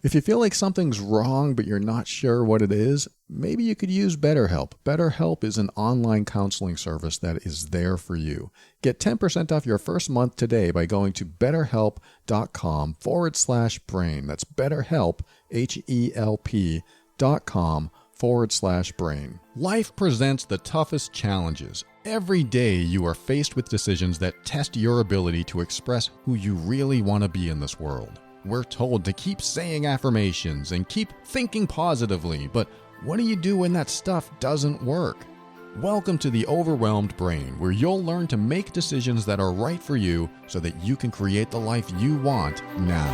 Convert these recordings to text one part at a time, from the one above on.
If you feel like something's wrong but you're not sure what it is, maybe you could use BetterHelp. BetterHelp is an online counseling service that is there for you. Get 10% off your first month today by going to betterhelp.com/brain. That's BetterHelp, HELP.com/brain. Life presents the toughest challenges. Every day you are faced with decisions that test your ability to express who you really want to be in this world. We're told to keep saying affirmations and keep thinking positively, but what do you do when that stuff doesn't work? Welcome to the Overwhelmed Brain, where you'll learn to make decisions that are right for you so that you can create the life you want now.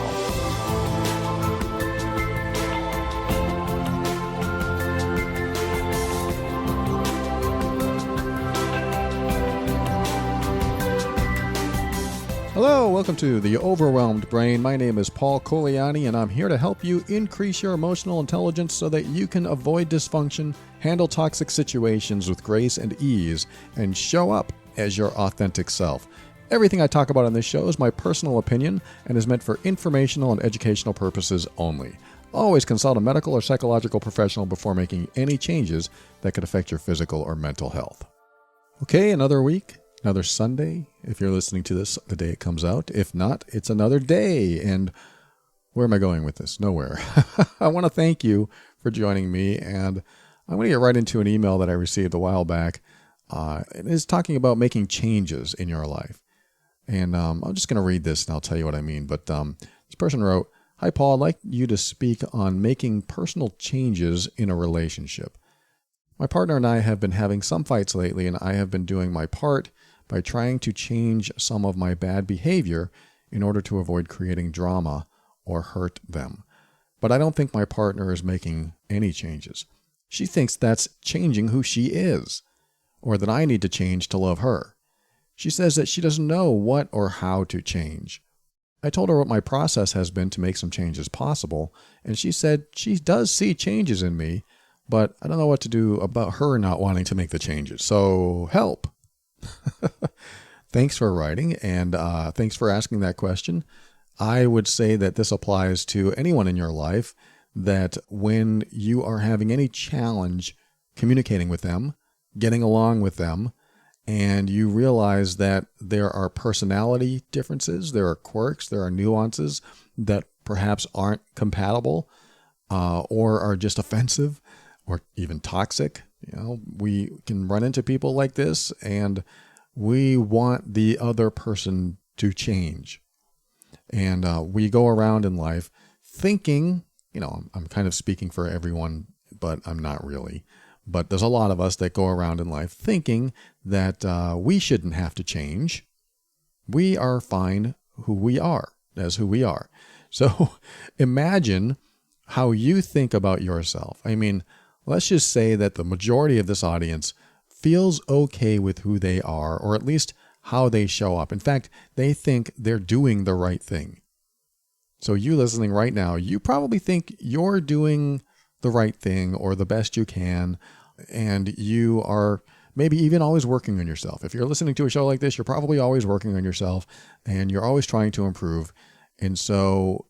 Hello, welcome to the Overwhelmed Brain. My name is Paul Coliani, and I'm here to help you increase your emotional intelligence so that you can avoid dysfunction, handle toxic situations with grace and ease, and show up as your authentic self. Everything I talk about on this show is my personal opinion and is meant for informational and educational purposes only. Always consult a medical or psychological professional before making any changes that could affect your physical or mental health. Okay, another week. Another Sunday, if you're listening to this the day it comes out. If not, it's another day. And where am I going with this? Nowhere. I want to thank you for joining me. And I'm going to get right into an email that I received a while back. It is talking about making changes in your life. And I'm just going to read this and I'll tell you what I mean. But this person wrote, "Hi, Paul. I'd like you to speak on making personal changes in a relationship. My partner and I have been having some fights lately, and I have been doing my part by trying to change some of my bad behavior in order to avoid creating drama or hurt them. But I don't think my partner is making any changes. She thinks that's changing who she is, or that I need to change to love her. She says that she doesn't know what or how to change. I told her what my process has been to make some changes possible, and she said she does see changes in me, but I don't know what to do about her not wanting to make the changes. So help." Thanks for writing, and thanks for asking that question. I would say that this applies to anyone in your life, that when you are having any challenge communicating with them, getting along with them, and you realize that there are personality differences, there are quirks, there are nuances that perhaps aren't compatible or are just offensive or even toxic. We can run into people like this, and we want the other person to change. And we go around in life thinking, I'm kind of speaking for everyone, but I'm not really. But there's a lot of us that go around in life thinking that we shouldn't have to change. We are fine who we are, as who we are. So imagine how you think about yourself. I mean, let's just say that the majority of this audience feels okay with who they are, or at least how they show up. In fact, they think they're doing the right thing. So you listening right now, you probably think you're doing the right thing or the best you can, and you are maybe even always working on yourself. If you're listening to a show like this, you're probably always working on yourself, and you're always trying to improve. And so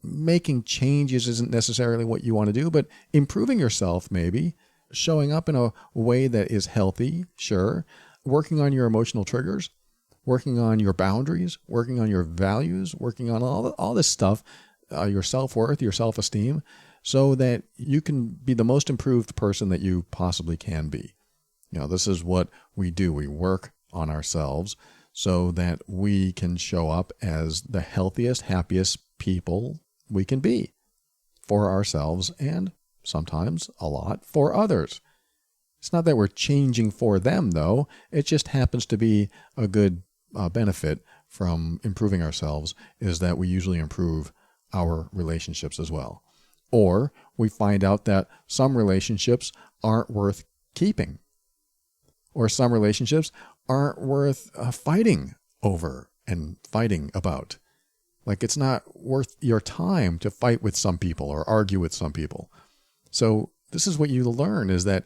making changes isn't necessarily what you want to do, but improving yourself, maybe showing up in a way that is healthy, sure, working on your emotional triggers, working on your boundaries, working on your values, working on all this stuff, your self-worth, your self-esteem, so that you can be the most improved person that you possibly can be. This is what we do. We work on ourselves so that we can show up as the healthiest, happiest people we can be for ourselves, and sometimes a lot for others. It's not that we're changing for them, though. It just happens to be a good benefit from improving ourselves, is that we usually improve our relationships as well. Or we find out that some relationships aren't worth keeping, or some relationships aren't worth fighting over and fighting about. Like, it's not worth your time to fight with some people or argue with some people. So this is what you learn, is that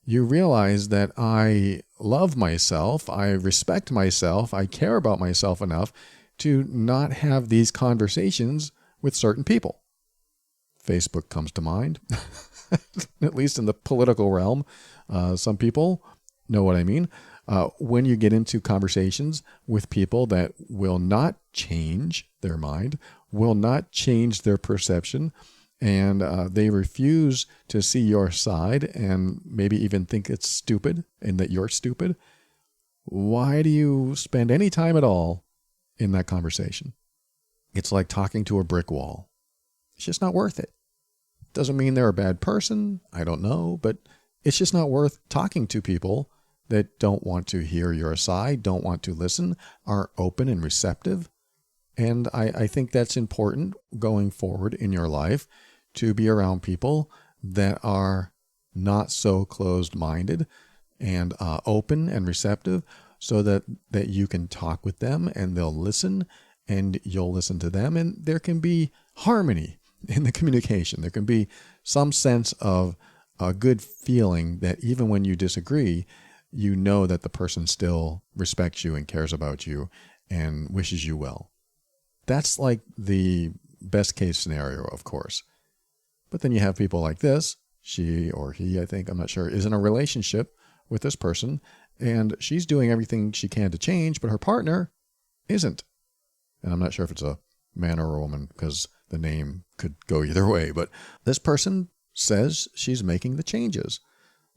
you realize that I love myself, I respect myself, I care about myself enough to not have these conversations with certain people. Facebook comes to mind, at least in the political realm. Some people know what I mean. When you get into conversations with people that will not change their mind, will not change their perception, and they refuse to see your side and maybe even think it's stupid and that you're stupid, why do you spend any time at all in that conversation? It's like talking to a brick wall. It's just not worth it. Doesn't mean they're a bad person. I don't know, but it's just not worth talking to people that don't want to hear your side, don't want to listen, aren't open and receptive. And I think that's important going forward in your life, to be around people that are not so closed-minded and open and receptive, so that you can talk with them and they'll listen and you'll listen to them, and there can be harmony in the communication. There can be some sense of a good feeling that even when you disagree, you know that the person still respects you and cares about you and wishes you well. That's like the best case scenario, of course. But then you have people like this, she or he, I think, I'm not sure, is in a relationship with this person, and she's doing everything she can to change, but her partner isn't. And I'm not sure if it's a man or a woman, because the name could go either way, but this person says she's making the changes,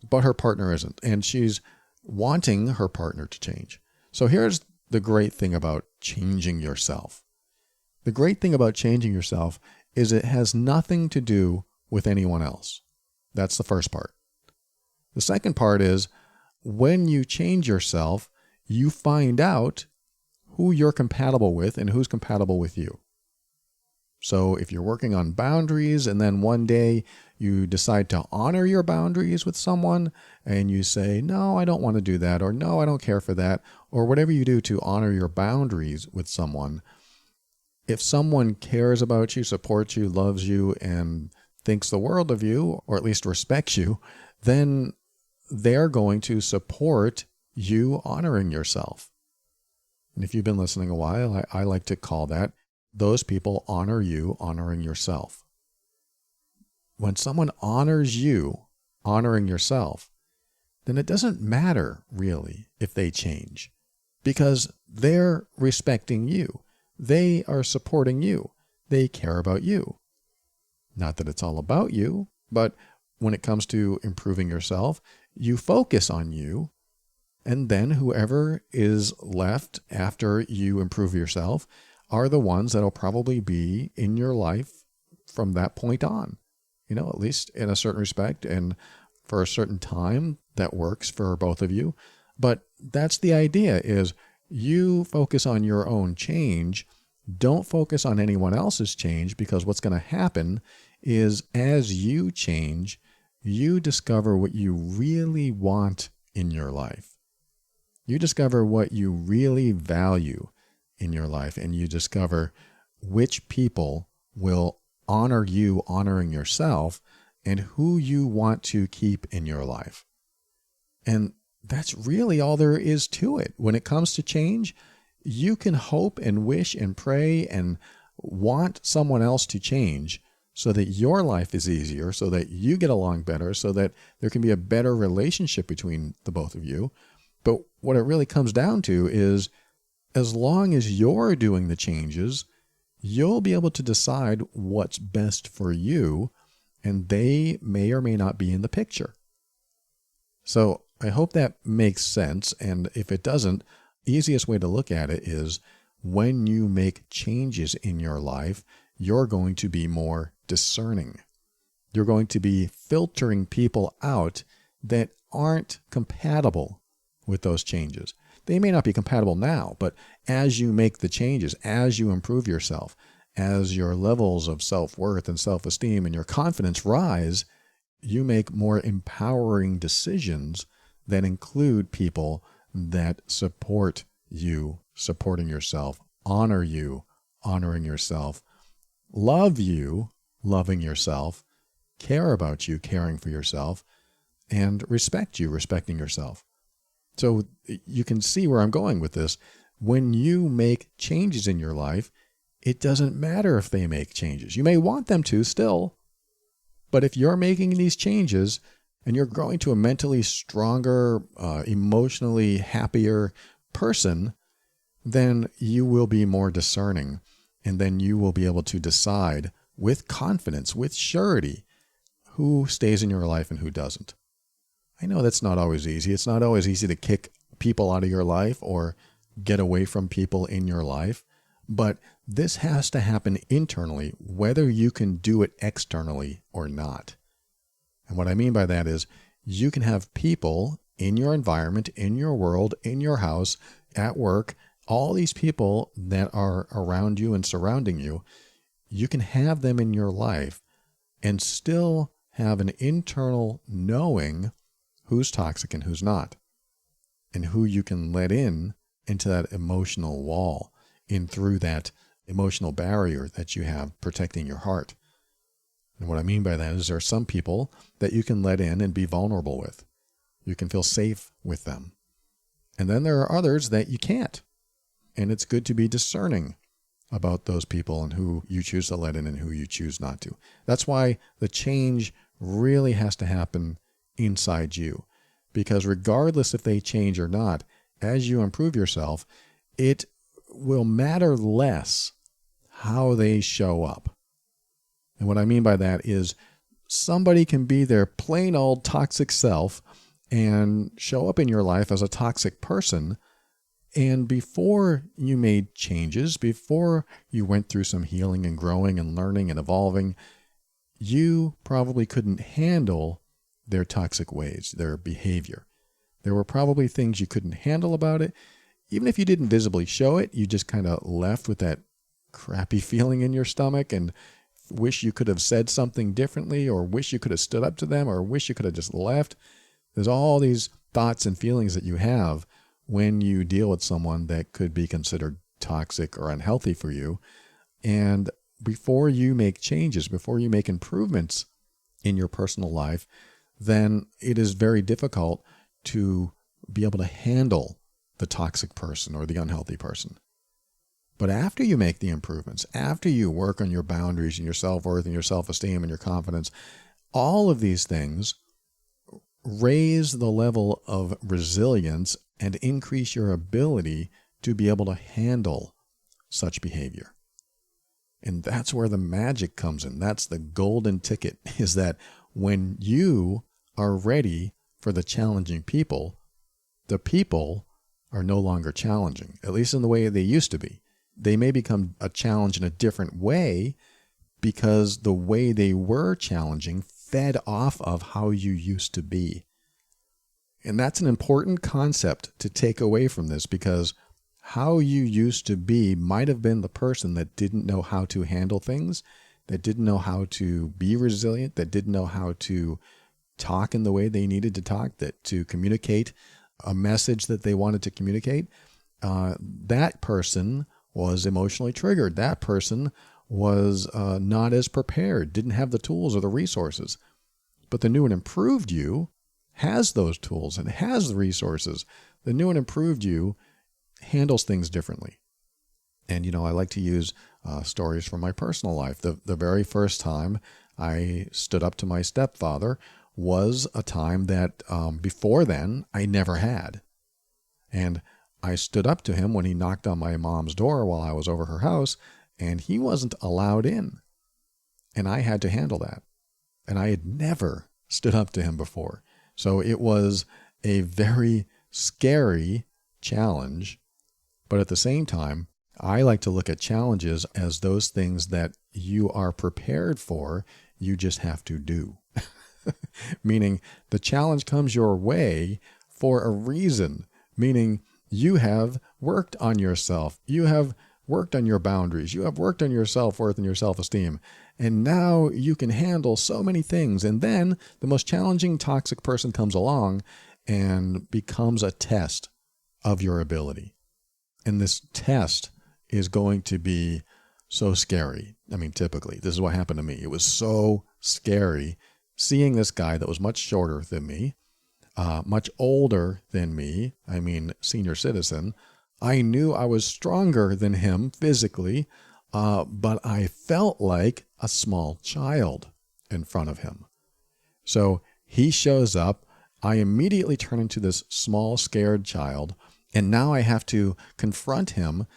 but her partner isn't, and she's wanting her partner to change. So here's the great thing about changing yourself. The great thing about changing yourself is it has nothing to do with anyone else. That's the first part. The second part is, when you change yourself, you find out who you're compatible with and who's compatible with you. So if you're working on boundaries and then one day you decide to honor your boundaries with someone and you say, no, I don't want to do that, or no, I don't care for that, or whatever you do to honor your boundaries with someone, if someone cares about you, supports you, loves you, and thinks the world of you, or at least respects you, then they're going to support you honoring yourself. And if you've been listening a while, I like to call that, those people honor you honoring yourself. When someone honors you honoring yourself, then it doesn't matter really if they change, because they're respecting you. They are supporting you. They care about you. Not that it's all about you, but when it comes to improving yourself, you focus on you, and then whoever is left after you improve yourself are the ones that'll probably be in your life from that point on, at least in a certain respect and for a certain time that works for both of you. But that's the idea, is you focus on your own change. Don't focus on anyone else's change, because what's going to happen is as you change, you discover what you really want in your life. You discover what you really value in your life, and you discover which people will honor you honoring yourself and who you want to keep in your life. And that's really all there is to it. When it comes to change, you can hope and wish and pray and want someone else to change so that your life is easier, so that you get along better, so that there can be a better relationship between the both of you. But what it really comes down to is, as long as you're doing the changes, you'll be able to decide what's best for you, and they may or may not be in the picture. So I hope that makes sense. And if it doesn't, easiest way to look at it is, when you make changes in your life, you're going to be more discerning. You're going to be filtering people out that aren't compatible with those changes. They may not be compatible now, but as you make the changes, as you improve yourself, as your levels of self-worth and self-esteem and your confidence rise, you make more empowering decisions that include people that support you, supporting yourself, honor you, honoring yourself, love you, loving yourself, care about you, caring for yourself, and respect you, respecting yourself. So you can see where I'm going with this. When you make changes in your life, it doesn't matter if they make changes. You may want them to still, But if you're making these changes and you're growing to a mentally stronger, emotionally happier person, then you will be more discerning. And then you will be able to decide with confidence, with surety, who stays in your life and who doesn't. I know that's not always easy. It's not always easy to kick people out of your life or get away from people in your life. But this has to happen internally, whether you can do it externally or not. And what I mean by that is you can have people in your environment, in your world, in your house, at work, all these people that are around you and surrounding you, you can have them in your life and still have an internal knowing who's toxic and who's not, and who you can let in into that emotional wall, in through that emotional barrier that you have protecting your heart. And what I mean by that is there are some people that you can let in and be vulnerable with. You can feel safe with them. And then there are others that you can't. And it's good to be discerning about those people and who you choose to let in and who you choose not to. That's why the change really has to happen inside you. Because regardless if they change or not, as you improve yourself, it will matter less how they show up. And what I mean by that is somebody can be their plain old toxic self and show up in your life as a toxic person. And before you made changes, before you went through some healing and growing and learning and evolving, you probably couldn't handle their toxic ways, their behavior. There were probably things you couldn't handle about it. Even if you didn't visibly show it, you just kind of left with that crappy feeling in your stomach and wish you could have said something differently, or wish you could have stood up to them, or wish you could have just left. There's all these thoughts and feelings that you have when you deal with someone that could be considered toxic or unhealthy for you. And before you make changes, before you make improvements in your personal life, then it is very difficult to be able to handle the toxic person or the unhealthy person. But after you make the improvements, after you work on your boundaries and your self-worth and your self-esteem and your confidence, all of these things raise the level of resilience and increase your ability to be able to handle such behavior. And that's where the magic comes in. That's the golden ticket, is that when you are ready for the challenging people, the people are no longer challenging, at least in the way they used to be. They may become a challenge in a different way because the way they were challenging fed off of how you used to be. And that's an important concept to take away from this, because how you used to be might have been the person that didn't know how to handle things, that didn't know how to be resilient, that didn't know how to talk in the way they needed to talk, that to communicate a message that they wanted to communicate. That person was emotionally triggered. That person was not as prepared, didn't have the tools or the resources. But the new and improved you has those tools and has the resources. The new and improved you handles things differently. And, I like to use stories from my personal life. The very first time I stood up to my stepfather was a time that before then I never had. And I stood up to him when he knocked on my mom's door while I was over her house, and he wasn't allowed in. And I had to handle that. And I had never stood up to him before. So it was a very scary challenge. But at the same time, I like to look at challenges as those things that you are prepared for, you just have to do. Meaning the challenge comes your way for a reason. Meaning you have worked on yourself. You have worked on your boundaries. You have worked on your self-worth and your self-esteem. And now you can handle so many things. And then the most challenging toxic person comes along and becomes a test of your ability. And this test is going to be so scary. I mean, typically, this is what happened to me. It was so scary seeing this guy that was much shorter than me, much older than me, senior citizen. I knew I was stronger than him physically, but I felt like a small child. in front of him. So he shows up. I immediately turn into this small, scared child. And now I have to confront him,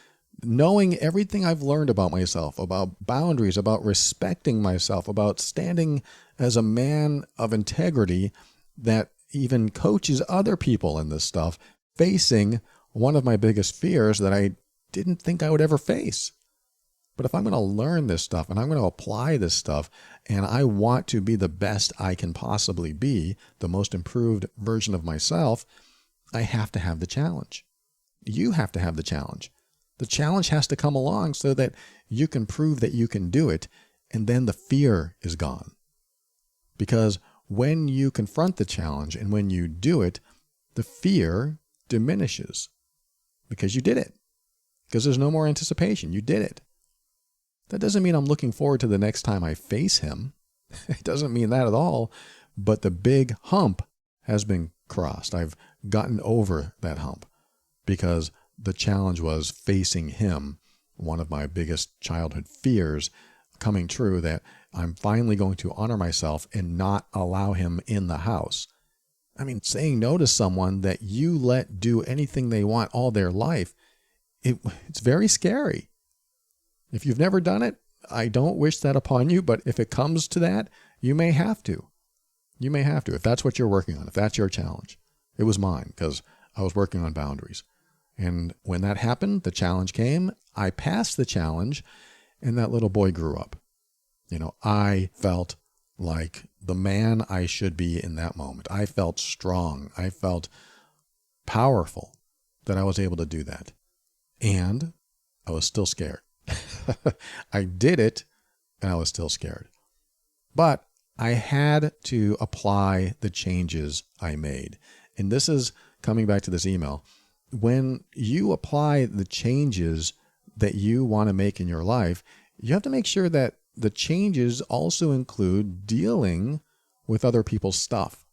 knowing everything I've learned about myself, about boundaries, about respecting myself, about standing as a man of integrity that even coaches other people in this stuff, facing one of my biggest fears that I didn't think I would ever face. But if I'm going to learn this stuff and I'm going to apply this stuff and I want to be the best I can possibly be, the most improved version of myself, I have to have the challenge. You have to have the challenge. The challenge has to come along so that you can prove that you can do it, and then the fear is gone. Because when you confront the challenge and when you do it, the fear diminishes because you did it. Because there's no more anticipation. You did it. That doesn't mean I'm looking forward to the next time I face him. It doesn't mean that at all. But the big hump has been crossed. I've gotten over that hump because the challenge was facing him, one of my biggest childhood fears, coming true, that I'm finally going to honor myself and not allow him in the house. I mean, saying no to someone that you let do anything they want all their life, it's very scary. If you've never done it, I don't wish that upon you, but if it comes to that, you may have to. You may have to, if that's what you're working on, if that's your challenge. It was mine because I was working on boundaries. And when that happened, the challenge came, I passed the challenge, and that little boy grew up. I felt like the man I should be in that moment. I felt strong. I felt powerful that I was able to do that. And I was still scared. I did it, and I was still scared. But I had to apply the changes I made. And this is coming back to this email. When you apply the changes that you want to make in your life, you have to make sure that the changes also include dealing with other people's stuff.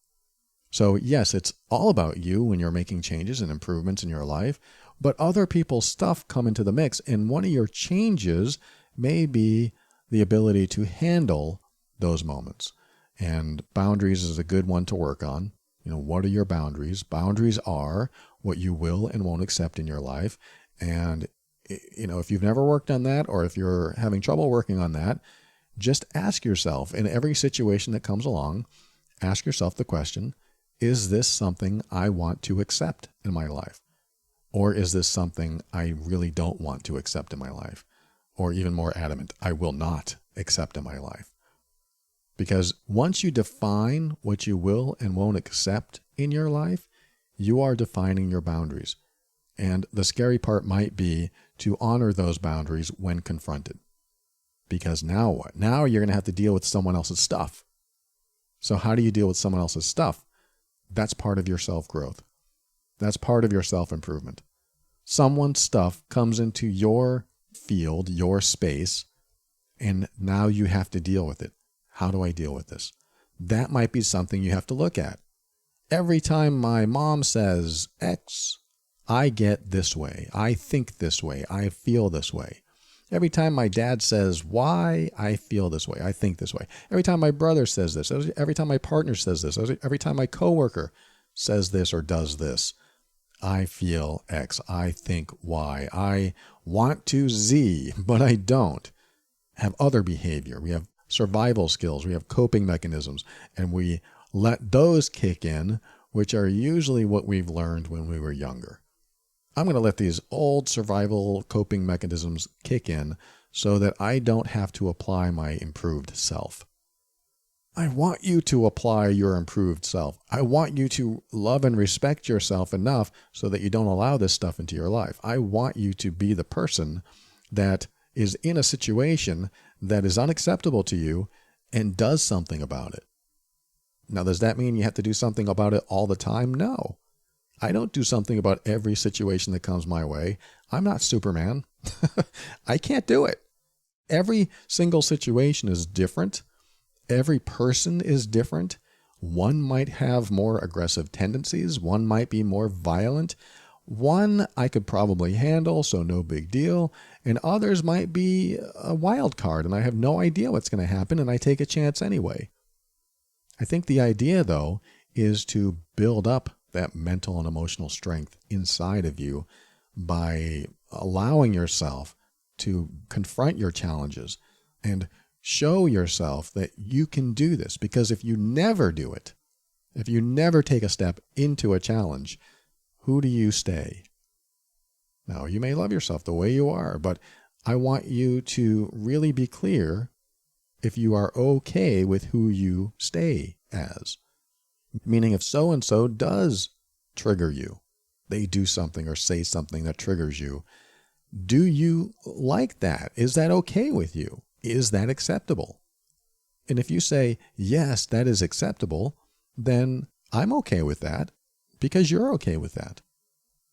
So yes, it's all about you when you're making changes and improvements in your life, but other people's stuff come into the mix. And one of your changes may be the ability to handle those moments. And boundaries is a good one to work on. What are your boundaries? Boundaries are what you will and won't accept in your life. And, if you've never worked on that, or if you're having trouble working on that, just ask yourself in every situation that comes along, ask yourself the question, is this something I want to accept in my life? Or is this something I really don't want to accept in my life? Or even more adamant, I will not accept in my life. Because once you define what you will and won't accept in your life, you are defining your boundaries. And the scary part might be to honor those boundaries when confronted. Because now what? Now you're going to have to deal with someone else's stuff. So how do you deal with someone else's stuff? That's part of your self-growth. That's part of your self-improvement. Someone's stuff comes into your field, your space, and now you have to deal with it. How do I deal with this? That might be something you have to look at. Every time my mom says X, I get this way. I think this way. I feel this way. Every time my dad says Y, I feel this way. I think this way. Every time my brother says this. Every time my partner says this. Every time my coworker says this or does this, I feel X. I think Y. I want to Z, but I don't. Have other behavior. We have survival skills. We have coping mechanisms, and we let those kick in, which are usually what we've learned when we were younger. I'm going to let these old survival coping mechanisms kick in so that I don't have to apply my improved self. I want you to apply your improved self. I want you to love and respect yourself enough so that you don't allow this stuff into your life. I want you to be the person that is in a situation that is unacceptable to you and does something about it. Now, does that mean you have to do something about it all the time? No. I don't do something about every situation that comes my way. I'm not Superman. I can't do it. Every single situation is different. Every person is different. One might have more aggressive tendencies. One might be more violent. One I could probably handle, so no big deal. And others might be a wild card, and I have no idea what's going to happen, and I take a chance anyway. I think the idea, though, is to build up that mental and emotional strength inside of you by allowing yourself to confront your challenges and show yourself that you can do this. Because if you never do it, if you never take a step into a challenge, who do you stay? Now, you may love yourself the way you are, but I want you to really be clear if you are okay with who you stay as. Meaning if so-and-so does trigger you, they do something or say something that triggers you, do you like that? Is that okay with you? Is that acceptable? And if you say, yes, that is acceptable, then I'm okay with that because you're okay with that.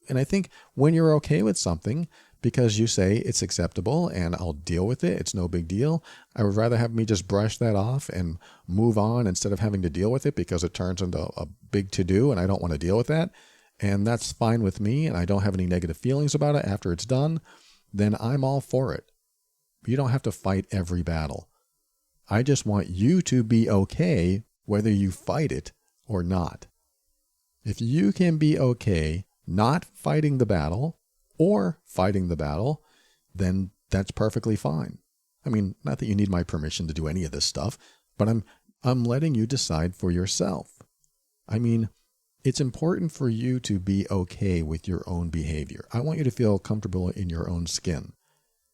And I think when you're okay with something because you say it's acceptable and I'll deal with it, it's no big deal, I would rather have me just brush that off and move on instead of having to deal with it because it turns into a big to-do and I don't want to deal with that. And that's fine with me and I don't have any negative feelings about it after it's done, then I'm all for it. You don't have to fight every battle. I just want you to be okay whether you fight it or not. If you can be okay not fighting the battle or fighting the battle, then that's perfectly fine. I mean, not that you need my permission to do any of this stuff, but I'm letting you decide for yourself. I mean, it's important for you to be okay with your own behavior. I want you to feel comfortable in your own skin.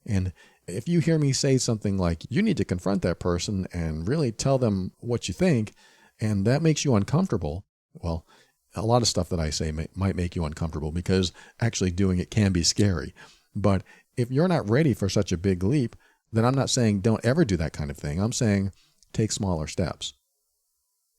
And if you hear me say something like, you need to confront that person and really tell them what you think, and that makes you uncomfortable, well, a lot of stuff that I say might make you uncomfortable because actually doing it can be scary. But if you're not ready for such a big leap, then I'm not saying don't ever do that kind of thing. I'm saying take smaller steps.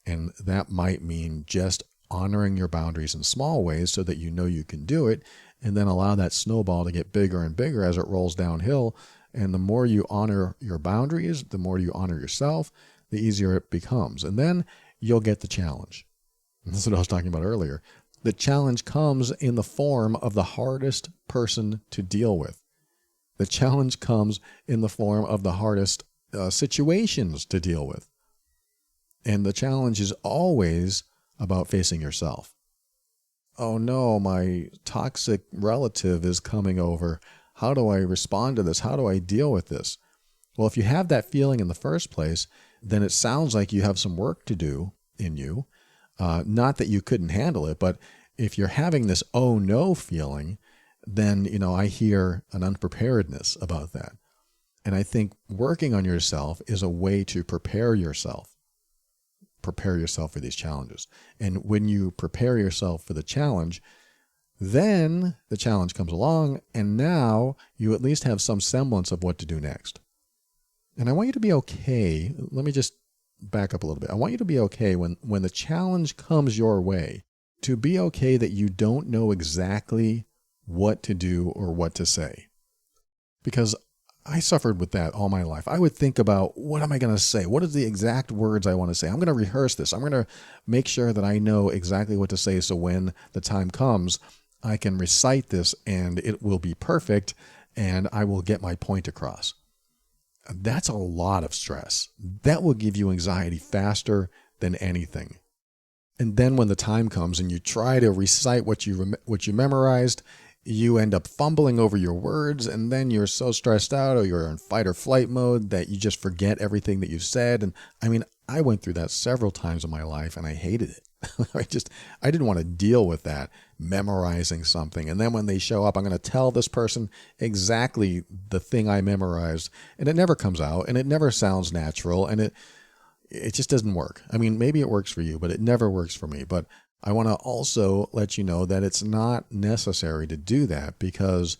And that might mean just honoring your boundaries in small ways so that you know you can do it, and then allow that snowball to get bigger and bigger as it rolls downhill. And the more you honor your boundaries, the more you honor yourself, the easier it becomes. And then you'll get the challenge. This is what I was talking about earlier. The challenge comes in the form of the hardest person to deal with. The challenge comes in the form of the hardest situations to deal with. And the challenge is always about facing yourself. Oh no, my toxic relative is coming over. How do I respond to this? How do I deal with this? Well, if you have that feeling in the first place, then it sounds like you have some work to do in you. Not that you couldn't handle it, but if you're having this oh no feeling, then, I hear an unpreparedness about that. And I think working on yourself is a way to prepare yourself for these challenges. And when you prepare yourself for the challenge, then the challenge comes along, and now you at least have some semblance of what to do next. And I want you to be okay. Let me just back up a little bit. I want you to be okay when the challenge comes your way, to be okay that you don't know exactly what to do or what to say. Because I suffered with that all my life. I would think about, what am I going to say? What are the exact words I want to say? I'm going to rehearse this. I'm going to make sure that I know exactly what to say so when the time comes, I can recite this and it will be perfect and I will get my point across. That's a lot of stress. That will give you anxiety faster than anything. And then when the time comes and you try to recite what you memorized, you end up fumbling over your words, and then you're so stressed out or you're in fight or flight mode that you just forget everything that you said. And I mean, I went through that several times in my life and I hated it. I didn't want to deal with that, memorizing something. And then when they show up, I'm going to tell this person exactly the thing I memorized, and it never comes out and it never sounds natural, and it just doesn't work. I mean, maybe it works for you, but it never works for me. But I want to also let you know that it's not necessary to do that, because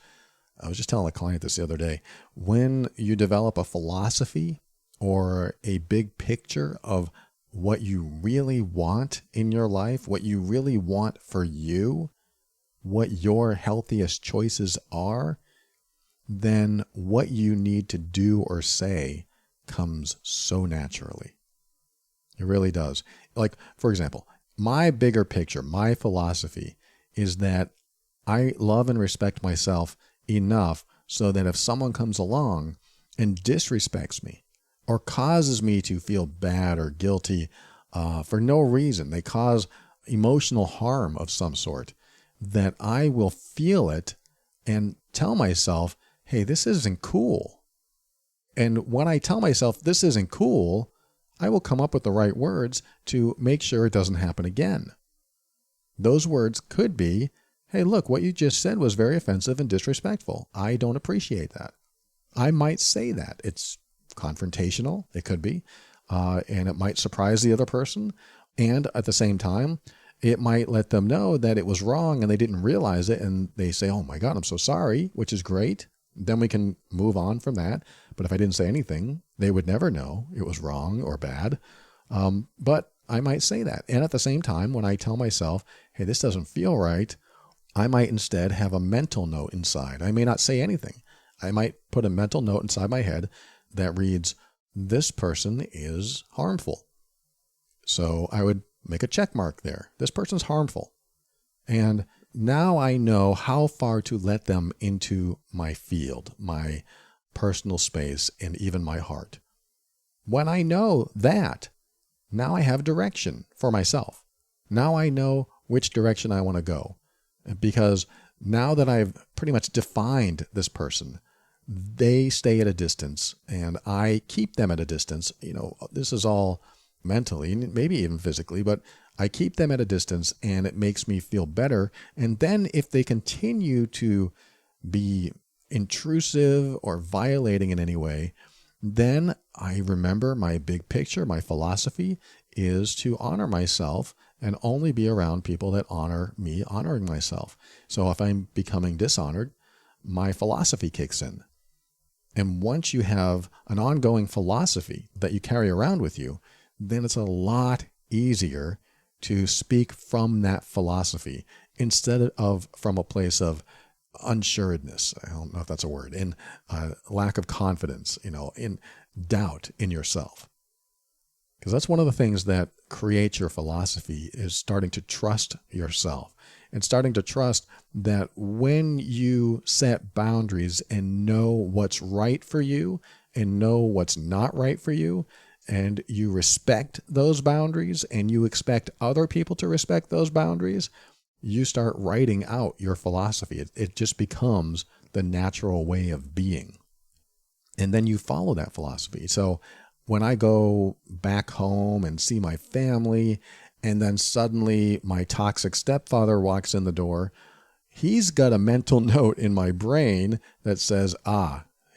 I was just telling a client this the other day. When you develop a philosophy or a big picture of what you really want in your life, what you really want for you, what your healthiest choices are, then what you need to do or say comes so naturally. It really does. Like, for example, my bigger picture, my philosophy is that I love and respect myself enough so that if someone comes along and disrespects me or causes me to feel bad or guilty for no reason. They cause emotional harm of some sort, that I will feel it and tell myself, hey, this isn't cool. And when I tell myself this isn't cool, I will come up with the right words to make sure it doesn't happen again. Those words could be, hey, look, what you just said was very offensive and disrespectful. I don't appreciate that. I might say that. It's confrontational. It could be. And it might surprise the other person. And at the same time, it might let them know that it was wrong and they didn't realize it. And they say, oh my God, I'm so sorry, which is great. Then we can move on from that. But if I didn't say anything, they would never know it was wrong or bad. But I might say that. And at the same time, when I tell myself, hey, this doesn't feel right, I might instead have a mental note inside. I may not say anything. I might put a mental note inside my head that reads, this person is harmful. So I would make a check mark there. This person's harmful. And now I know how far to let them into my field, my personal space, and even my heart. When I know that, now I have direction for myself. Now I know which direction I want to go. Because now that I've pretty much defined this person, they stay at a distance and I keep them at a distance. This is all mentally, maybe even physically, but I keep them at a distance and it makes me feel better. And then if they continue to be intrusive or violating in any way, then I remember my big picture, my philosophy is to honor myself and only be around people that honor me honoring myself. So if I'm becoming dishonored, my philosophy kicks in. And once you have an ongoing philosophy that you carry around with you, then it's a lot easier to speak from that philosophy instead of from a place of unsuredness. I don't know if that's a word, in lack of confidence, in doubt in yourself. Because that's one of the things that creates your philosophy is starting to trust yourself and starting to trust that when you set boundaries and know what's right for you and know what's not right for you, and you respect those boundaries and you expect other people to respect those boundaries, you start writing out your philosophy. It just becomes the natural way of being. And then you follow that philosophy. So when I go back home and see my family, and then suddenly my toxic stepfather walks in the door, he's got a mental note in my brain that says,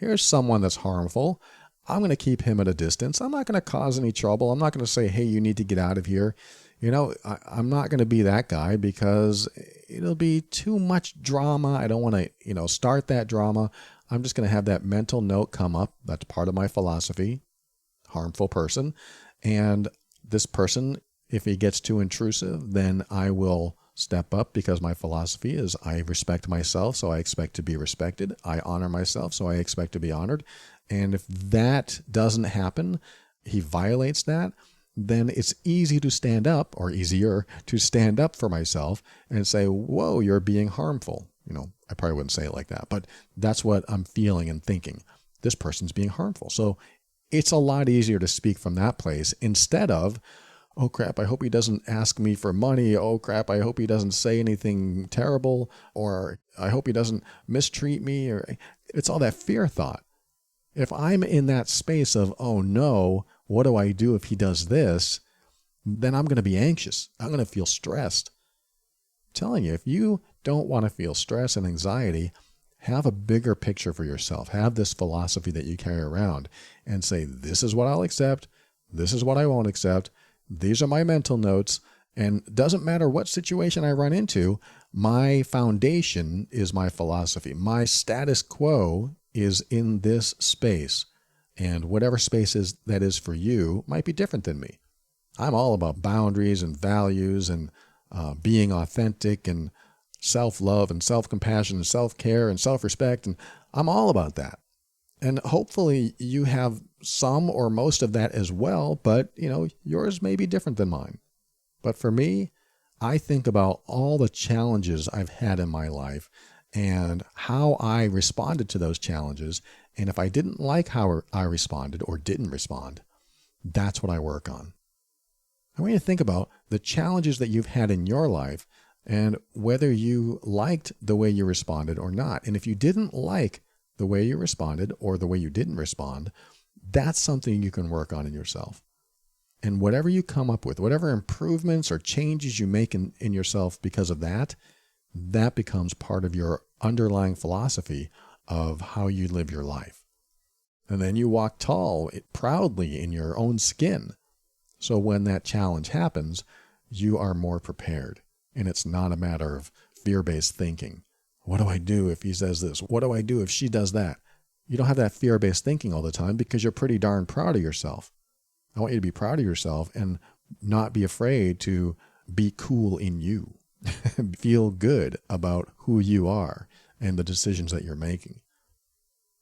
here's someone that's harmful. I'm going to keep him at a distance. I'm not going to cause any trouble. I'm not going to say, hey, you need to get out of here. I'm not going to be that guy because it'll be too much drama. I don't want to, start that drama. I'm just going to have that mental note come up. That's part of my philosophy. Harmful person. And this person, if he gets too intrusive, then I will step up because my philosophy is I respect myself, so I expect to be respected. I honor myself, so I expect to be honored. And if that doesn't happen, he violates that, then it's easy to stand up, or easier to stand up for myself and say, whoa, you're being harmful. I probably wouldn't say it like that, but that's what I'm feeling and thinking. This person's being harmful. So it's a lot easier to speak from that place instead of, oh crap, I hope he doesn't ask me for money. Oh crap, I hope he doesn't say anything terrible, or I hope he doesn't mistreat me. Or it's all that fear thought. If I'm in that space of, oh no, what do I do if he does this? Then I'm going to be anxious. I'm going to feel stressed. I'm telling you, if you don't want to feel stress and anxiety, have a bigger picture for yourself. Have this philosophy that you carry around and say, this is what I'll accept. This is what I won't accept. These are my mental notes. And it doesn't matter what situation I run into, my foundation is my philosophy. My status quo is in this space. And whatever space that is for you might be different than me. I'm all about boundaries and values and being authentic and self-love and self-compassion and self-care and self-respect. And I'm all about that. And hopefully you have some or most of that as well, but yours may be different than mine. But for me, I think about all the challenges I've had in my life and how I responded to those challenges. And if I didn't like how I responded or didn't respond, that's what I work on. I want you to think about the challenges that you've had in your life and whether you liked the way you responded or not. And if you didn't like the way you responded or the way you didn't respond, that's something you can work on in yourself. And whatever you come up with, whatever improvements or changes you make in yourself because of that, that becomes part of your underlying philosophy of how you live your life. And then you walk tall, proudly in your own skin. So when that challenge happens, you are more prepared. And it's not a matter of fear-based thinking. What do I do if he says this? What do I do if she does that? You don't have that fear-based thinking all the time because you're pretty darn proud of yourself. I want you to be proud of yourself and not be afraid to be cool in you. Feel good about who you are and the decisions that you're making.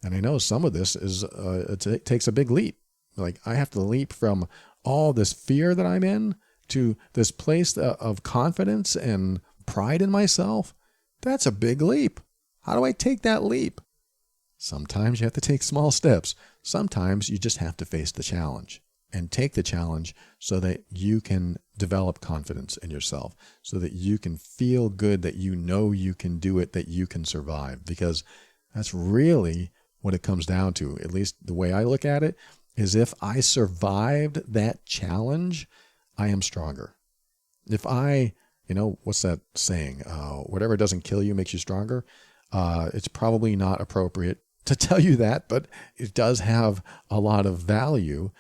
And I know some of this is it takes a big leap. Like I have to leap from all this fear that I'm in to this place of confidence and pride in myself. That's a big leap. How do I take that leap? Sometimes you have to take small steps. Sometimes you just have to face the challenge and take the challenge so that you can develop confidence in yourself, so that you can feel good that you know you can do it, that you can survive. Because that's really what it comes down to, at least the way I look at it, is if I survived that challenge, I am stronger. If I, what's that saying? Whatever doesn't kill you makes you stronger. It's probably not appropriate to tell you that, but it does have a lot of value,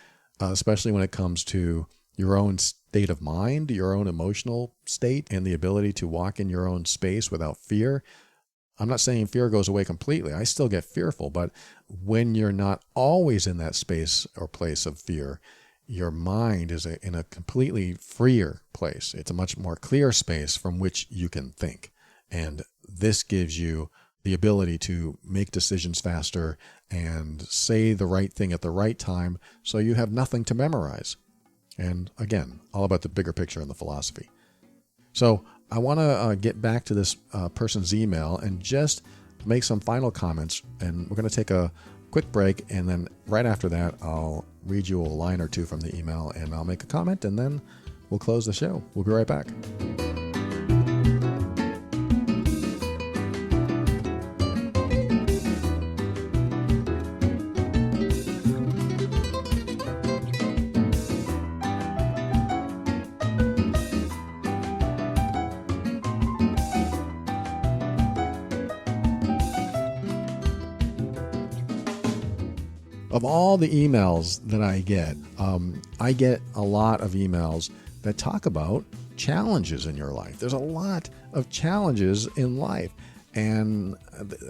especially when it comes to your own state of mind, your own emotional state, and the ability to walk in your own space without fear. I'm not saying fear goes away completely. I still get fearful, but when you're not always in that space or place of fear, your mind is in a completely freer place. It's a much more clear space from which you can think. And this gives you the ability to make decisions faster and say the right thing at the right time, so you have nothing to memorize. And again, all about the bigger picture and the philosophy. So I want to get back to this person's email and just make some final comments. And we're going to take a quick break. And then right after that, I'll read you a line or two from the email and I'll make a comment and then we'll close the show. We'll be right back. Of all the emails that I get a lot of emails that talk about challenges in your life. There's a lot of challenges in life. And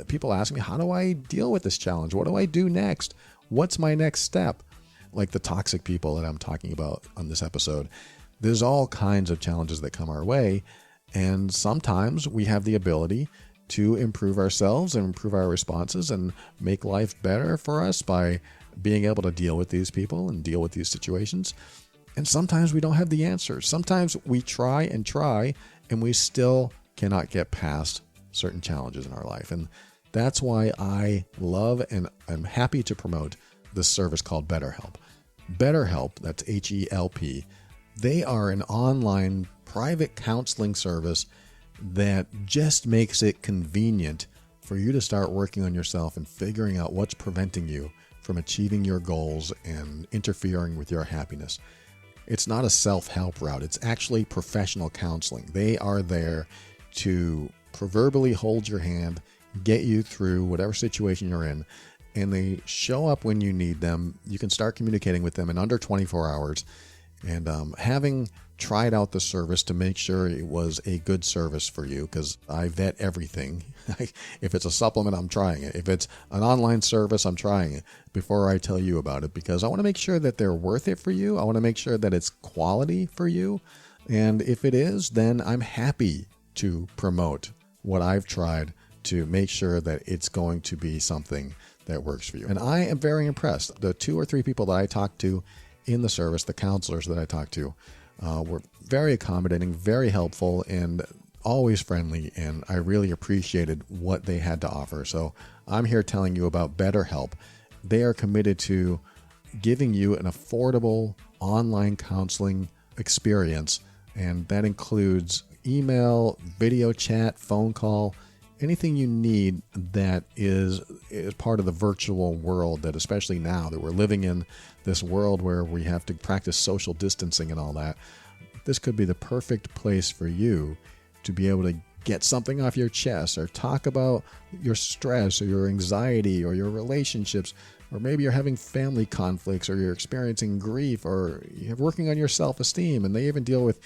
people ask me, how do I deal with this challenge? What do I do next? What's my next step? Like the toxic people that I'm talking about on this episode. There's all kinds of challenges that come our way. And sometimes we have the ability to improve ourselves and improve our responses and make life better for us by being able to deal with these people and deal with these situations. And sometimes we don't have the answers. Sometimes we try and we still cannot get past certain challenges in our life. And that's why I love and I'm happy to promote this service called BetterHelp. BetterHelp, that's HELP, they are an online private counseling service that just makes it convenient for you to start working on yourself and figuring out what's preventing you from achieving your goals and interfering with your happiness. It's not a self-help route. It's actually professional counseling. They are there to proverbially hold your hand, get you through whatever situation you're in, and they show up when you need them. You can start communicating with them in under 24 hours. And having tried out the service to make sure it was a good service for you, because I vet everything. If it's a supplement, I'm trying it. If it's an online service, I'm trying it before I tell you about it, because I want to make sure that they're worth it for you. I want to make sure that it's quality for you. And if it is, then I'm happy to promote what I've tried to make sure that it's going to be something that works for you. And I am very impressed. The 2 or 3 people that I talked to in the service, the counselors that I talked to, were very accommodating, very helpful, and always friendly, and I really appreciated what they had to offer. So I'm here telling you about BetterHelp. They are committed to giving you an affordable online counseling experience, and that includes email, video chat, phone call, anything you need that is part of the virtual world, that especially now that we're living in this world where we have to practice social distancing and all that, this could be the perfect place for you to be able to get something off your chest or talk about your stress or your anxiety or your relationships, or maybe you're having family conflicts or you're experiencing grief or you're working on your self-esteem, and they even deal with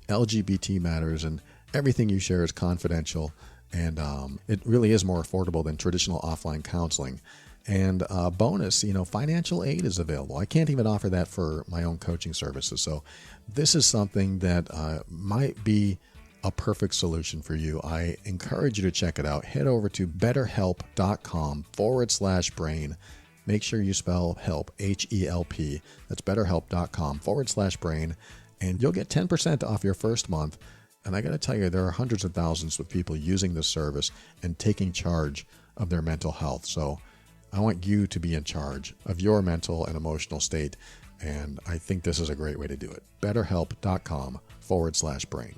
LGBT matters, and everything you share is confidential. And it really is more affordable than traditional offline counseling. And bonus, financial aid is available. I can't even offer that for my own coaching services. So this is something that might be a perfect solution for you. I encourage you to check it out. Head over to betterhelp.com/brain. Make sure you spell help, HELP. That's betterhelp.com/brain. And you'll get 10% off your first month. And I got to tell you, there are hundreds of thousands of people using this service and taking charge of their mental health. So I want you to be in charge of your mental and emotional state. And I think this is a great way to do it. betterhelp.com/brain.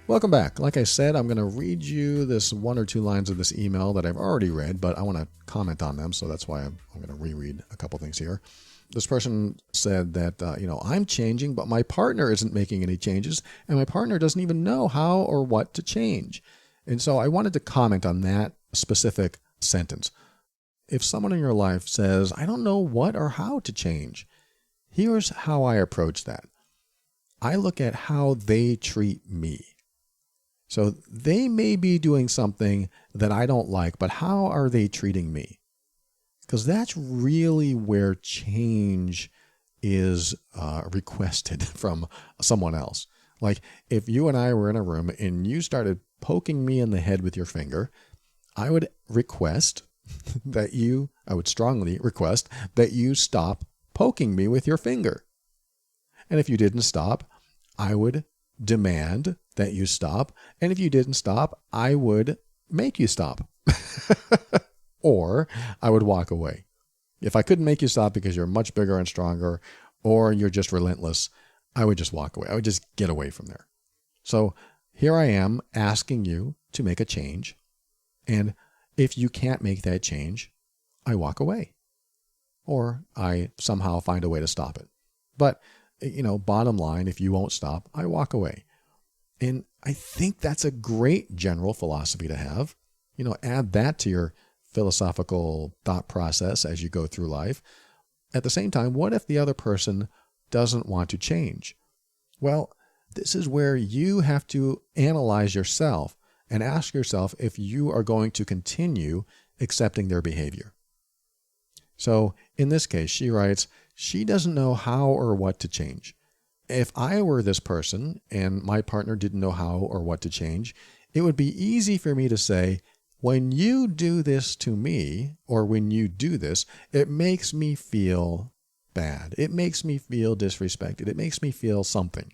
Welcome back. Like I said, I'm going to read you this one or two lines of this email that I've already read, but I want to comment on them, so that's why I'm going to reread a couple things here. This person said that, I'm changing, but my partner isn't making any changes, and my partner doesn't even know how or what to change. And so I wanted to comment on that specific sentence. If someone in your life says, I don't know what or how to change, here's how I approach that. I look at how they treat me. So they may be doing something that I don't like, but how are they treating me? Because that's really where change is requested from someone else. Like if you and I were in a room and you started poking me in the head with your finger, I would strongly request that you stop poking me with your finger. And if you didn't stop, I would demand that you stop. And if you didn't stop, I would make you stop. Or I would walk away. If I couldn't make you stop because you're much bigger and stronger, or you're just relentless, I would just walk away. I would just get away from there. So here I am asking you to make a change. And if you can't make that change, I walk away. Or I somehow find a way to stop it. But, bottom line, if you won't stop, I walk away. And I think that's a great general philosophy to have. Add that to your philosophical thought process as you go through life. At the same time, what if the other person doesn't want to change? Well, this is where you have to analyze yourself and ask yourself if you are going to continue accepting their behavior. So in this case, she writes, she doesn't know how or what to change. If I were this person and my partner didn't know how or what to change, it would be easy for me to say, when you do this to me, or when you do this, it makes me feel bad. It makes me feel disrespected. It makes me feel something.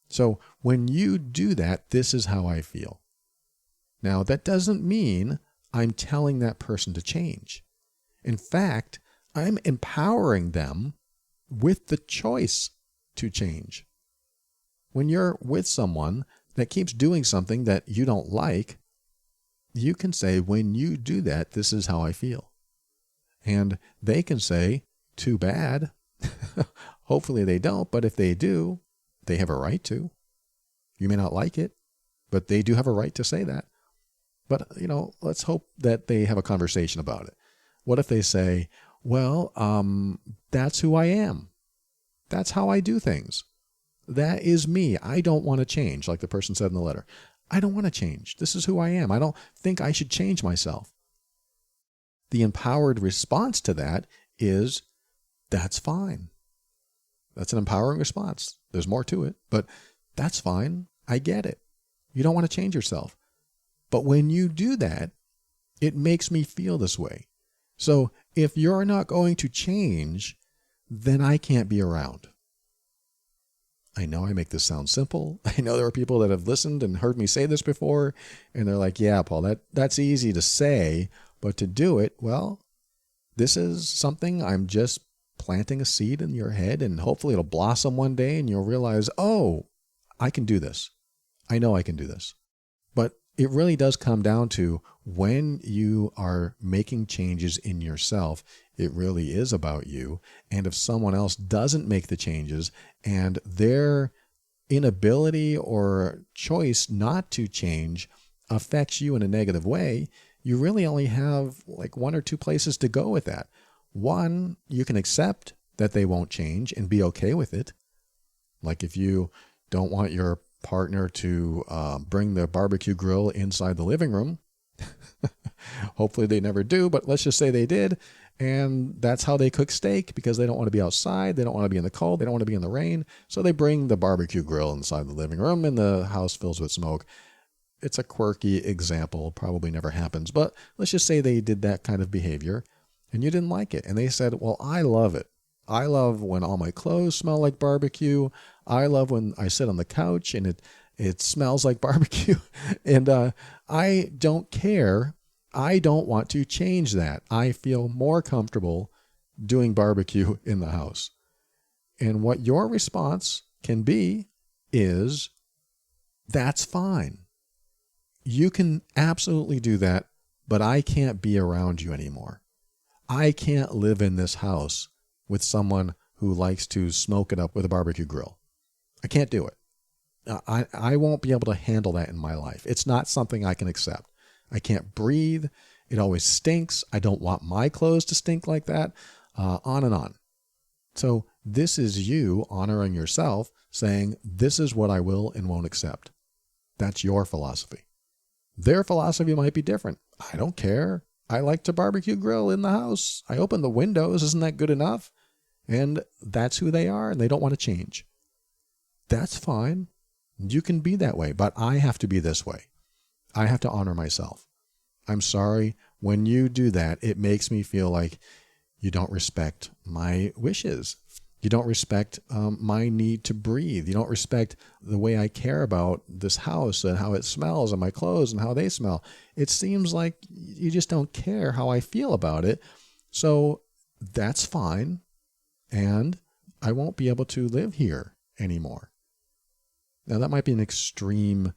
So when you do that, this is how I feel. Now, that doesn't mean I'm telling that person to change. In fact, I'm empowering them with the choice to change. When you're with someone that keeps doing something that you don't like, you can say, when you do that, this is how I feel. And they can say, too bad. Hopefully they don't, but if they do, they have a right to. You may not like it, but they do have a right to say that. But, let's hope that they have a conversation about it. What if they say, well, that's who I am. That's how I do things. That is me. I don't want to change, like the person said in the letter. I don't want to change. This is who I am. I don't think I should change myself. The empowered response to that is, that's fine. That's an empowering response. There's more to it, but that's fine. I get it. You don't want to change yourself. But when you do that, it makes me feel this way. So if you're not going to change, then I can't be around. I know I make this sound simple. I know there are people that have listened and heard me say this before, and they're like, yeah, Paul, that's easy to say, but to do it, well, this is something I'm just planting a seed in your head, and hopefully it'll blossom one day and you'll realize, oh, I can do this. I know I can do this. But it really does come down to when you are making changes in yourself, it really is about you. And if someone else doesn't make the changes and their inability or choice not to change affects you in a negative way, you really only have like one or two places to go with that. One, you can accept that they won't change and be okay with it. Like if you don't want your partner to bring the barbecue grill inside the living room. Hopefully they never do, but let's just say they did. And that's how they cook steak because they don't want to be outside. They don't want to be in the cold. They don't want to be in the rain. So they bring the barbecue grill inside the living room and the house fills with smoke. It's a quirky example, probably never happens, but let's just say they did that kind of behavior and you didn't like it. And they said, well, I love it. I love when all my clothes smell like barbecue. I love when I sit on the couch and it smells like barbecue. And I don't care. I don't want to change that. I feel more comfortable doing barbecue in the house. And what your response can be is, that's fine. You can absolutely do that, but I can't be around you anymore. I can't live in this house with someone who likes to smoke it up with a barbecue grill. I can't do it. I won't be able to handle that in my life. It's not something I can accept. I can't breathe. It always stinks. I don't want my clothes to stink like that. On and on. So this is you honoring yourself, saying, this is what I will and won't accept. That's your philosophy. Their philosophy might be different. I don't care. I like to barbecue grill in the house. I open the windows. Isn't that good enough? And that's who they are, and they don't want to change. That's fine. You can be that way, but I have to be this way. I have to honor myself. I'm sorry. When you do that, it makes me feel like you don't respect my wishes. You don't respect my need to breathe. You don't respect the way I care about this house and how it smells and my clothes and how they smell. It seems like you just don't care how I feel about it. So that's fine. And I won't be able to live here anymore. Now, that might be an extreme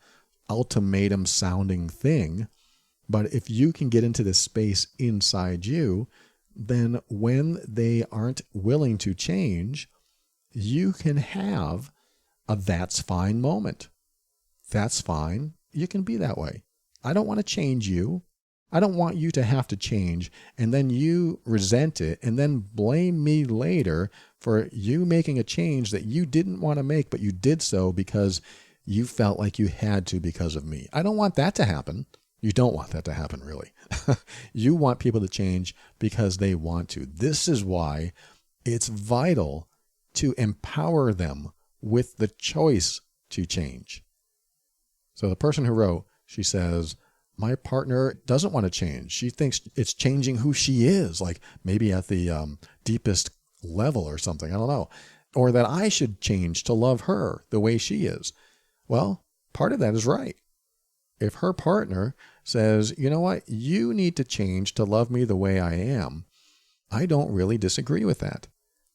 ultimatum sounding thing, but if you can get into this space inside you, then when they aren't willing to change, you can have a that's fine moment. That's fine. You can be that way. I don't want to change you. I don't want you to have to change and then you resent it and then blame me later for you making a change that you didn't want to make, but you did so because you felt like you had to because of me. I don't want that to happen. You don't want that to happen, really. You want people to change because they want to. This is why it's vital to empower them with the choice to change. So the person who wrote, she says, my partner doesn't want to change. She thinks it's changing who she is, like maybe at the deepest level or something. I don't know. Or that I should change to love her the way she is. Well, part of that is right. If her partner says, you know what, you need to change to love me the way I am, I don't really disagree with that.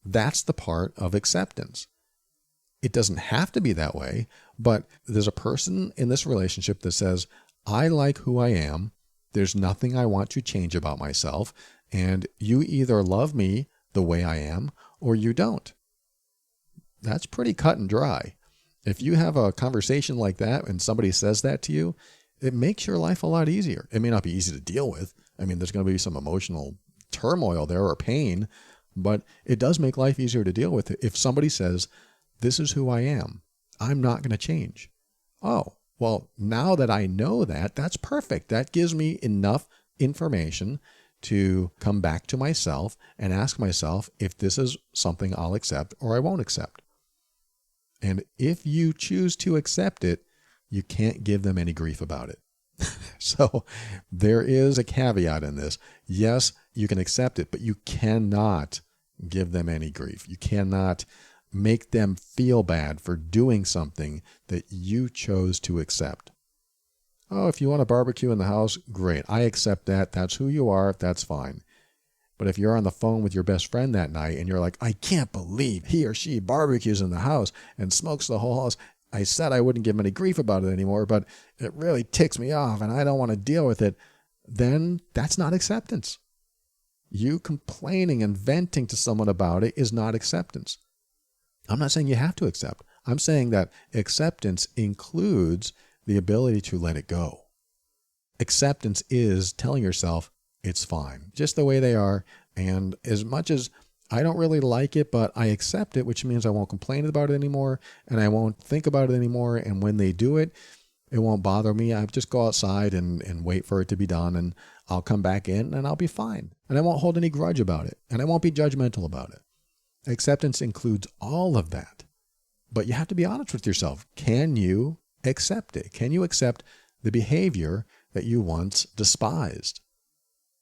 That's the part of acceptance. It doesn't have to be that way, but there's a person in this relationship that says, I like who I am. There's nothing I want to change about myself. And you either love me the way I am or you don't. That's pretty cut and dry. If you have a conversation like that and somebody says that to you, it makes your life a lot easier. It may not be easy to deal with. I mean, there's going to be some emotional turmoil there or pain, but it does make life easier to deal with if somebody says, this is who I am. I'm not going to change. Oh, well, now that I know that, that's perfect. That gives me enough information to come back to myself and ask myself if this is something I'll accept or I won't accept. And if you choose to accept it, you can't give them any grief about it. So there is a caveat in this. Yes, you can accept it, but you cannot give them any grief. You cannot make them feel bad for doing something that you chose to accept. Oh, if you want a barbecue in the house, great. I accept that. That's who you are. That's fine. But if you're on the phone with your best friend that night and you're like, I can't believe he or she barbecues in the house and smokes the whole house. I said I wouldn't give him any grief about it anymore, but it really ticks me off and I don't want to deal with it. Then that's not acceptance. You complaining and venting to someone about it is not acceptance. I'm not saying you have to accept. I'm saying that acceptance includes the ability to let it go. Acceptance is telling yourself it's fine, just the way they are. And as much as I don't really like it, but I accept it, which means I won't complain about it anymore and I won't think about it anymore. And when they do it, it won't bother me. I just go outside and wait for it to be done, and I'll come back in and I'll be fine. And I won't hold any grudge about it, and I won't be judgmental about it. Acceptance includes all of that. But you have to be honest with yourself. Can you accept it? Can you accept the behavior that you once despised?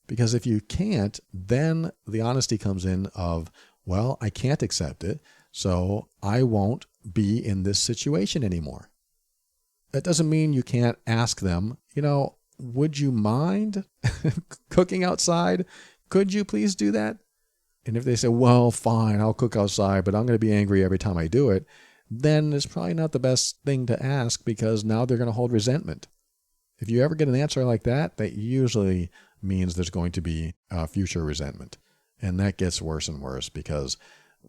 Because if you can't, then the honesty comes in of, well, I can't accept it, so I won't be in this situation anymore. That doesn't mean you can't ask them, would you mind cooking outside? Could you please do that? And if they say, well, fine, I'll cook outside, but I'm going to be angry every time I do it, then it's probably not the best thing to ask, because now they're going to hold resentment. If you ever get an answer like that, that usually means there's going to be future resentment. And that gets worse and worse because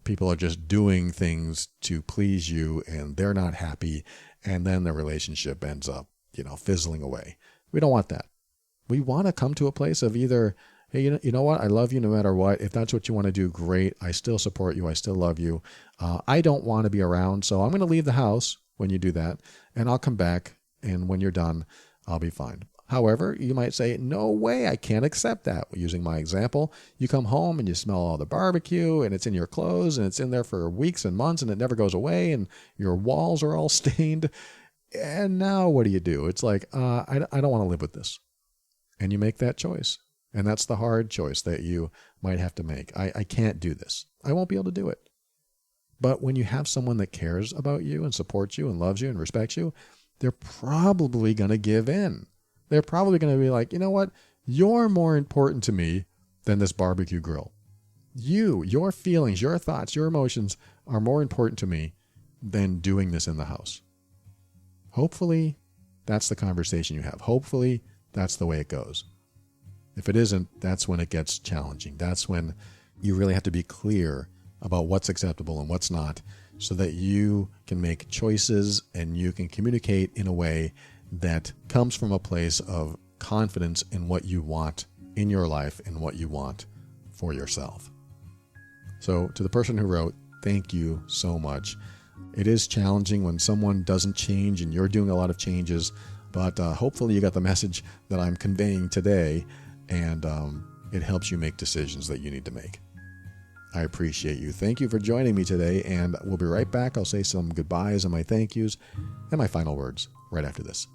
people are just doing things to please you and they're not happy. And then the relationship ends up, fizzling away. We don't want that. We want to come to a place of either, hey, you know what? I love you no matter what. If that's what you want to do, great. I still support you. I still love you. I don't want to be around, so I'm going to leave the house when you do that, and I'll come back, and when you're done, I'll be fine. However, you might say, no way, I can't accept that. Using my example, you come home and you smell all the barbecue, and it's in your clothes, and it's in there for weeks and months, and it never goes away, and your walls are all stained. And now what do? It's like, I don't want to live with this. And you make that choice. And that's the hard choice that you might have to make. I can't do this. I won't be able to do it. But when you have someone that cares about you and supports you and loves you and respects you, they're probably going to give in. They're probably going to be like, you know what? You're more important to me than this barbecue grill. Your feelings, your thoughts, your emotions are more important to me than doing this in the house. Hopefully, that's the conversation you have. Hopefully, that's the way it goes. If it isn't, that's when it gets challenging. That's when you really have to be clear about what's acceptable and what's not, so that you can make choices and you can communicate in a way that comes from a place of confidence in what you want in your life and what you want for yourself. So to the person who wrote, thank you so much. It is challenging when someone doesn't change and you're doing a lot of changes, but hopefully you got the message that I'm conveying today, and it helps you make decisions that you need to make. I appreciate you. Thank you for joining me today, and we'll be right back. I'll say some goodbyes and my thank yous and my final words right after this.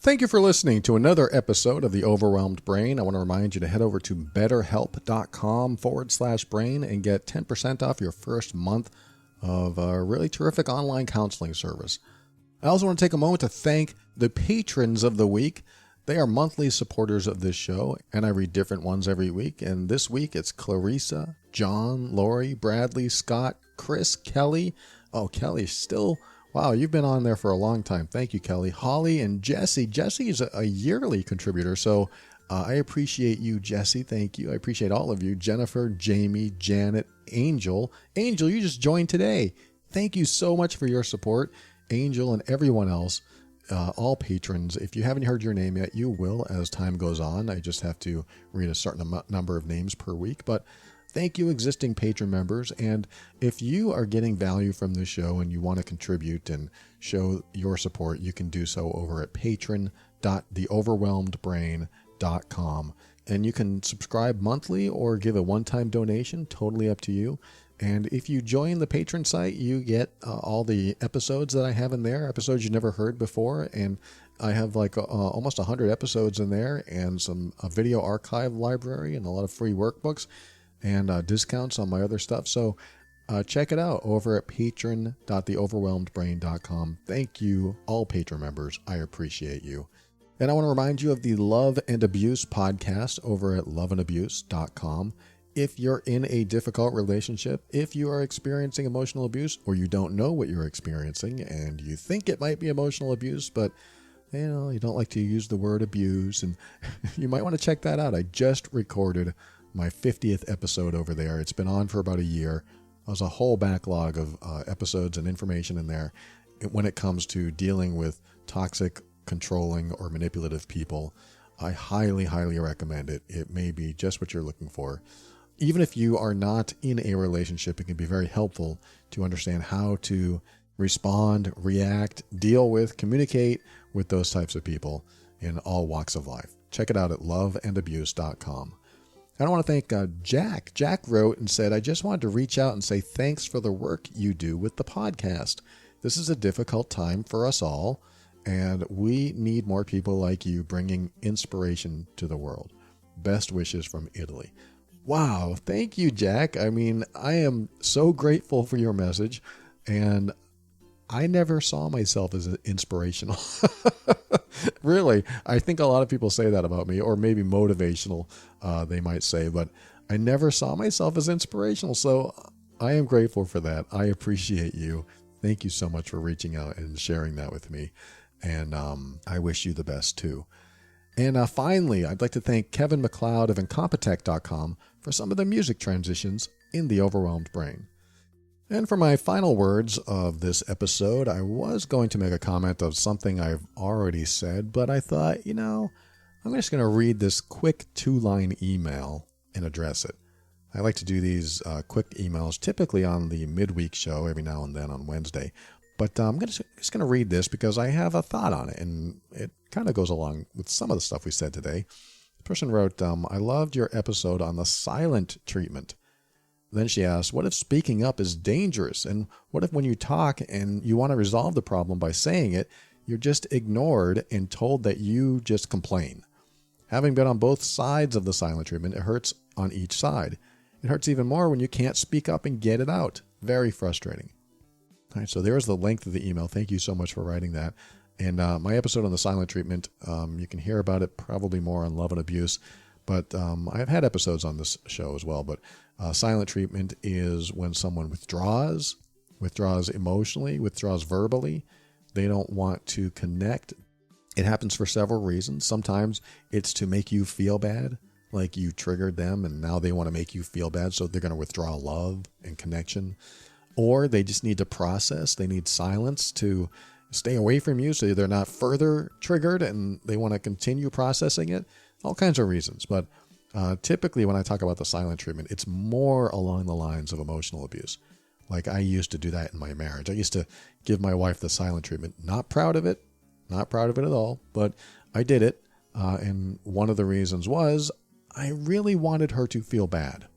Thank you for listening to another episode of The Overwhelmed Brain. I want to remind you to head over to betterhelp.com/brain and get 10% off your first month of a really terrific online counseling service. I also want to take a moment to thank the patrons of the week. They are monthly supporters of this show, and I read different ones every week. And this week it's Clarissa, John, Lori, Bradley, Scott, Chris, Kelly. Oh, Kelly still... Wow, you've been on there for a long time. Thank you, Kelly. Holly and Jesse. Jesse is a yearly contributor, so I appreciate you, Jesse. Thank you. I appreciate all of you. Jennifer, Jamie, Janet, Angel. Angel, you just joined today. Thank you so much for your support. Angel and everyone else, all patrons. If you haven't heard your name yet, you will as time goes on. I just have to read a certain number of names per week, but thank you, existing patron members. And if you are getting value from this show and you want to contribute and show your support, you can do so over at patron.theoverwhelmedbrain.com. and you can subscribe monthly or give a one-time donation, totally up to you. And if you join the patron site, you get all the episodes that I have in there, episodes you never heard before. And I have like almost 100 episodes in there, and a video archive library, and a lot of free workbooks and discounts on my other stuff. So check it out over at patron.theoverwhelmedbrain.com. Thank you, all patron members. I appreciate you. And I want to remind you of the Love and Abuse podcast over at loveandabuse.com. If you're in a difficult relationship, if you are experiencing emotional abuse, or you don't know what you're experiencing and you think it might be emotional abuse, but you don't like to use the word abuse, and you might want to check that out. I just recorded my 50th episode over there. It's been on for about a year. There's a whole backlog of episodes and information in there when it comes to dealing with toxic, controlling, or manipulative people. I highly, highly recommend it. It may be just what you're looking for. Even if you are not in a relationship, it can be very helpful to understand how to respond, react, deal with, communicate with those types of people in all walks of life. Check it out at loveandabuse.com. I want to thank Jack. Jack wrote and said, I just wanted to reach out and say thanks for the work you do with the podcast. This is a difficult time for us all, and we need more people like you bringing inspiration to the world. Best wishes from Italy. Wow, thank you, Jack. I mean, I am so grateful for your message, and I never saw myself as inspirational. Really, I think a lot of people say that about me, or maybe motivational, they might say, but I never saw myself as inspirational, so I am grateful for that. I appreciate you. Thank you so much for reaching out and sharing that with me, and I wish you the best, too. And finally, I'd like to thank Kevin MacLeod of Incompetech.com for some of the music transitions in The Overwhelmed Brain. And for my final words of this episode, I was going to make a comment of something I've already said, but I thought, I'm just going to read this quick 2-line email and address it. I like to do these quick emails typically on the midweek show every now and then on Wednesday. But I'm just going to read this because I have a thought on it, and it kind of goes along with some of the stuff we said today. The person wrote, I loved your episode on the silent treatment. Then she asked, what if speaking up is dangerous? And what if when you talk and you want to resolve the problem by saying it, you're just ignored and told that you just complain? Having been on both sides of the silent treatment, it hurts on each side. It hurts even more when you can't speak up and get it out. Very frustrating. All right, so there's the length of the email. Thank you so much for writing that. And my episode on the silent treatment, you can hear about it probably more on Love and Abuse. But I've had episodes on this show as well. But silent treatment is when someone withdraws emotionally, withdraws verbally. They don't want to connect. It happens for several reasons. Sometimes it's to make you feel bad, like you triggered them and now they want to make you feel bad, so they're going to withdraw love and connection. Or they just need to process. They need silence to stay away from you so they're not further triggered and they want to continue processing it. All kinds of reasons. But typically when I talk about the silent treatment, it's more along the lines of emotional abuse. Like I used to do that in my marriage. I used to give my wife the silent treatment. Not proud of it at all, but I did it. And one of the reasons was I really wanted her to feel bad.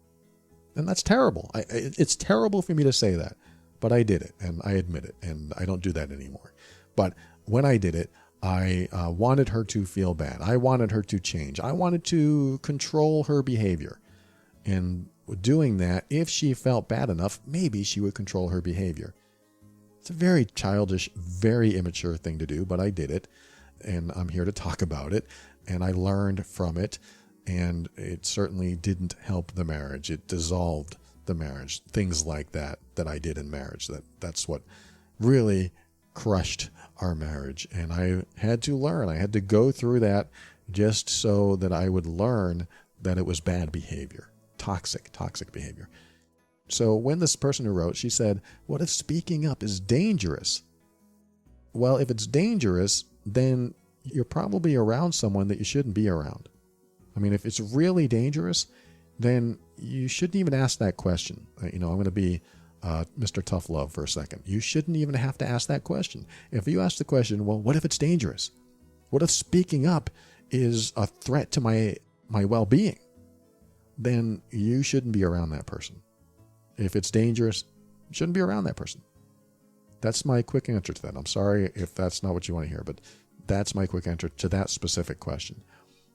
And that's terrible. It's terrible for me to say that, but I did it and I admit it, and I don't do that anymore. But when I did it, I wanted her to feel bad. I wanted her to change. I wanted to control her behavior. And doing that, if she felt bad enough, maybe she would control her behavior. It's a very childish, very immature thing to do, but I did it. And I'm here to talk about it. And I learned from it. And it certainly didn't help the marriage. It dissolved the marriage. Things like that I did in marriage. That's what really crushed our marriage. And I had to learn. I had to go through that just so that I would learn that it was bad behavior. Toxic behavior. So when this person who wrote, she said, what if speaking up is dangerous? Well, if it's dangerous, then you're probably around someone that you shouldn't be around. I mean, if it's really dangerous, then you shouldn't even ask that question. I'm going to be Mr. Tough Love for a second. You shouldn't even have to ask that question. If you ask the question, well, what if it's dangerous? What if speaking up is a threat to my my well-being, then you shouldn't be around that person. If it's dangerous, you shouldn't be around that person. That's my quick answer to that. I'm sorry if that's not what you want to hear, but that's my quick answer to that specific question.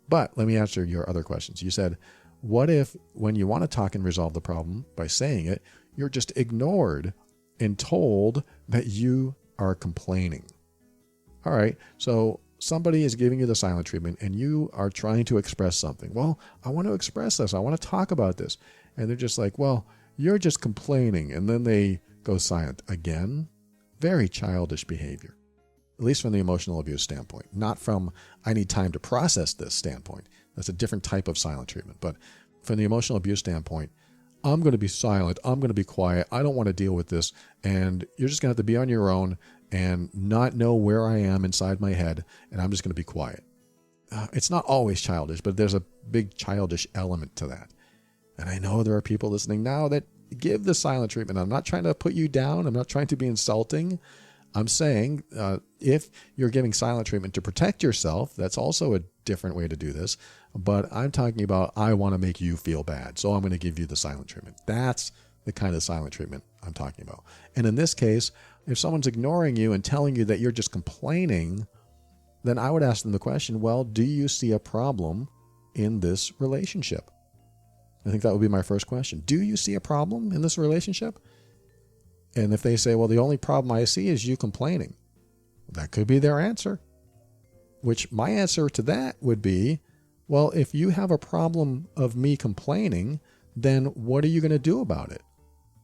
But let me answer your other questions. You said, what if when you want to talk and resolve the problem by saying it, you're just ignored and told that you are complaining? All right, so somebody is giving you the silent treatment and you are trying to express something. Well, I want to express this. I want to talk about this. And they're just like, well, you're just complaining. And then they go silent again. Very childish behavior, at least from the emotional abuse standpoint, not from I need time to process this standpoint. That's a different type of silent treatment. But from the emotional abuse standpoint, I'm going to be silent. I'm going to be quiet. I don't want to deal with this. And you're just going to have to be on your own and not know where I am inside my head. And I'm just going to be quiet. It's not always childish, but there's a big childish element to that. And I know there are people listening now that give the silent treatment. I'm not trying to put you down. I'm not trying to be insulting. I'm saying if you're giving silent treatment to protect yourself, that's also a different way to do this. But I'm talking about I want to make you feel bad, so I'm going to give you the silent treatment. That's the kind of silent treatment I'm talking about. And in this case, if someone's ignoring you and telling you that you're just complaining, then I would ask them the question, well, do you see a problem in this relationship? I think that would be my first question. Do you see a problem in this relationship? And if they say, well, the only problem I see is you complaining, that could be their answer. Which my answer to that would be, well, if you have a problem of me complaining, then what are you going to do about it?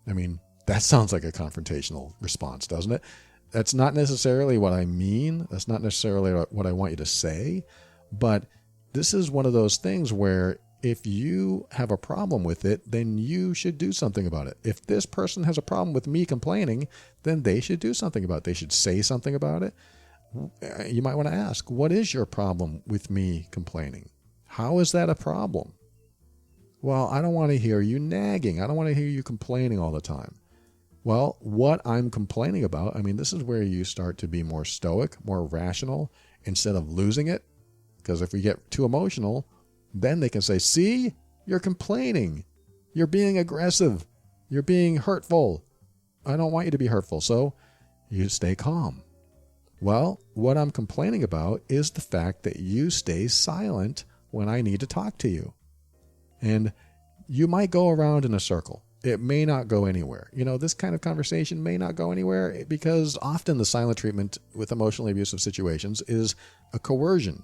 I mean, that sounds like a confrontational response, doesn't it? That's not necessarily what I mean. That's not necessarily what I want you to say. But this is one of those things where if you have a problem with it, then you should do something about it. If this person has a problem with me complaining, then they should do something about it. They should say something about it. You might want to ask, what is your problem with me complaining? How is that a problem? Well, I don't want to hear you nagging. I don't want to hear you complaining all the time. Well, what I'm complaining about, I mean, this is where you start to be more stoic, more rational, instead of losing it. Because if we get too emotional, then they can say, see, you're complaining. You're being aggressive. You're being hurtful. I don't want you to be hurtful. So you stay calm. Well, what I'm complaining about is the fact that you stay silent when I need to talk to you. And you might go around in a circle. It may not go anywhere. You know, this kind of conversation may not go anywhere because often the silent treatment with emotionally abusive situations is a coercion.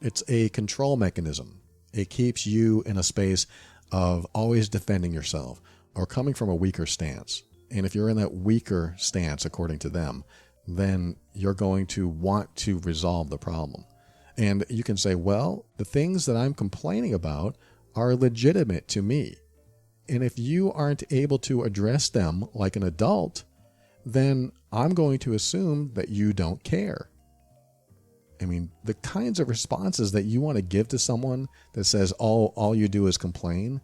It's a control mechanism. It keeps you in a space of always defending yourself or coming from a weaker stance. And if you're in that weaker stance, according to them, then you're going to want to resolve the problem. And you can say, well, the things that I'm complaining about are legitimate to me. And if you aren't able to address them like an adult, then I'm going to assume that you don't care. I mean, the kinds of responses that you want to give to someone that says, all you do is complain,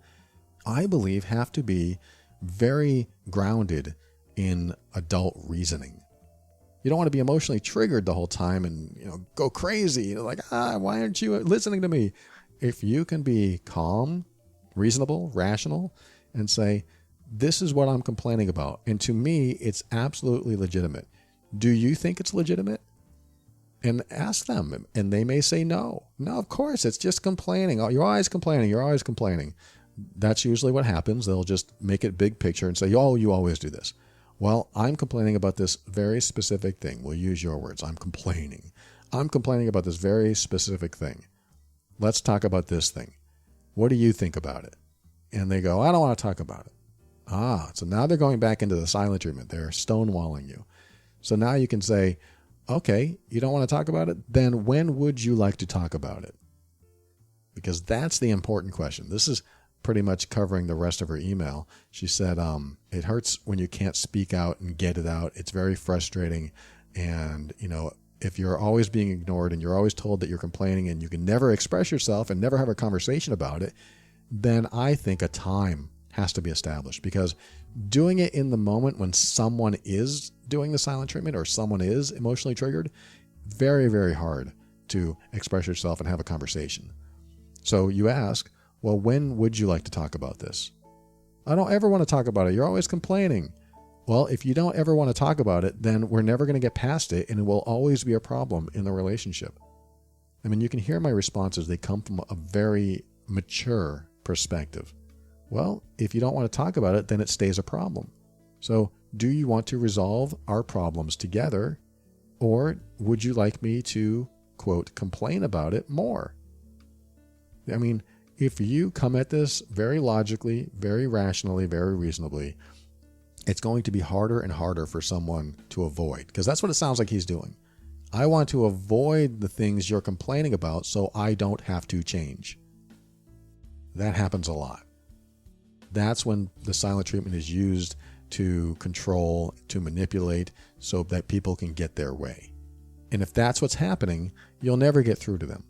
I believe have to be very grounded in adult reasoning. You don't want to be emotionally triggered the whole time and, go crazy. Like, why aren't you listening to me? If you can be calm, reasonable, rational, and say, this is what I'm complaining about. And to me, it's absolutely legitimate. Do you think it's legitimate? And ask them. And they may say no. No, of course, it's just complaining. Oh, you're always complaining. You're always complaining. That's usually what happens. They'll just make it big picture and say, oh, you always do this. Well, I'm complaining about this very specific thing. We'll use your words. I'm complaining. I'm complaining about this very specific thing. Let's talk about this thing. What do you think about it? And they go, I don't want to talk about it. So now they're going back into the silent treatment. They're stonewalling you. So now you can say, okay, you don't want to talk about it? Then when would you like to talk about it? Because that's the important question. This is pretty much covering the rest of her email. She said, it hurts when you can't speak out and get it out. It's very frustrating. And, if you're always being ignored and you're always told that you're complaining and you can never express yourself and never have a conversation about it, then I think a time has to be established, because doing it in the moment when someone is doing the silent treatment or someone is emotionally triggered, very, very hard to express yourself and have a conversation. So you ask, well, when would you like to talk about this? I don't ever want to talk about it. You're always complaining. Well, if you don't ever want to talk about it, then we're never going to get past it, and it will always be a problem in the relationship. I mean, you can hear my responses. They come from a very mature perspective. Well, if you don't want to talk about it, then it stays a problem. So do you want to resolve our problems together, or would you like me to, quote, complain about it more? I mean, if you come at this very logically, very rationally, very reasonably, it's going to be harder and harder for someone to avoid, because that's what it sounds like he's doing. I want to avoid the things you're complaining about so I don't have to change. That happens a lot. That's when the silent treatment is used to control, to manipulate, so that people can get their way. And if that's what's happening, you'll never get through to them.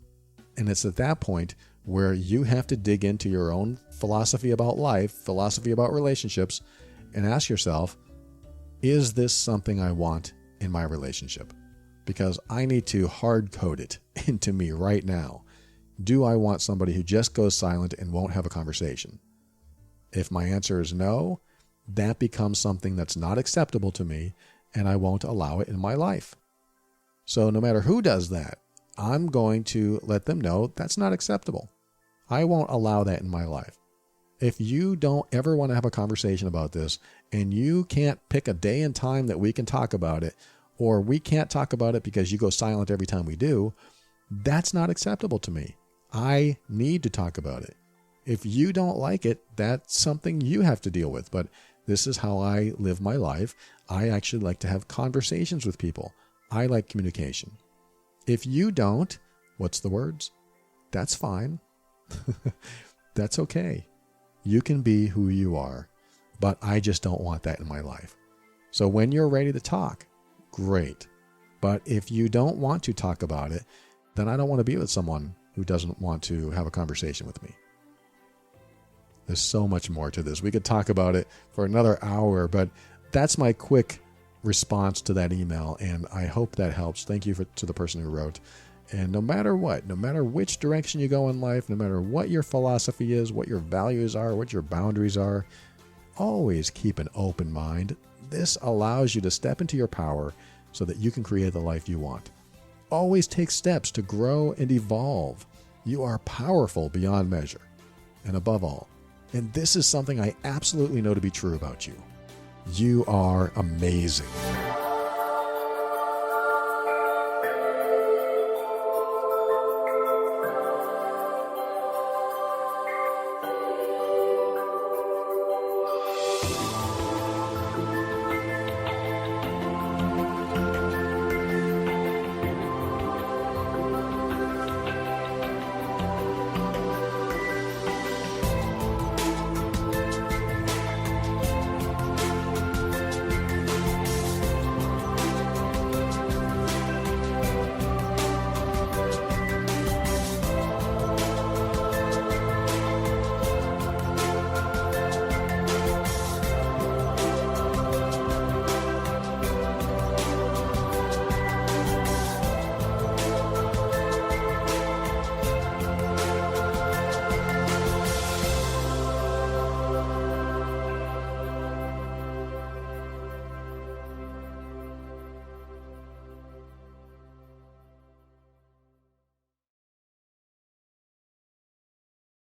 And it's at that point where you have to dig into your own philosophy about life, philosophy about relationships, and ask yourself, is this something I want in my relationship? Because I need to hard code it into me right now. Do I want somebody who just goes silent and won't have a conversation? If my answer is no, that becomes something that's not acceptable to me, and I won't allow it in my life. So no matter who does that, I'm going to let them know that's not acceptable. I won't allow that in my life. If you don't ever want to have a conversation about this, and you can't pick a day and time that we can talk about it, or we can't talk about it because you go silent every time we do, that's not acceptable to me. I need to talk about it. If you don't like it, that's something you have to deal with. But this is how I live my life. I actually like to have conversations with people. I like communication. If you don't, what's the words? That's fine. That's okay. You can be who you are, but I just don't want that in my life. So when you're ready to talk, great. But if you don't want to talk about it, then I don't want to be with someone who doesn't want to have a conversation with me. There's so much more to this. We could talk about it for another hour, but that's my quick response to that email, and I hope that helps. Thank you to the person who wrote. And no matter what, no matter which direction you go in life, no matter what your philosophy is, what your values are, what your boundaries are, always keep an open mind. This allows you to step into your power so that you can create the life you want. Always take steps to grow and evolve. You are powerful beyond measure. And above all, and this is something I absolutely know to be true about you, you are amazing.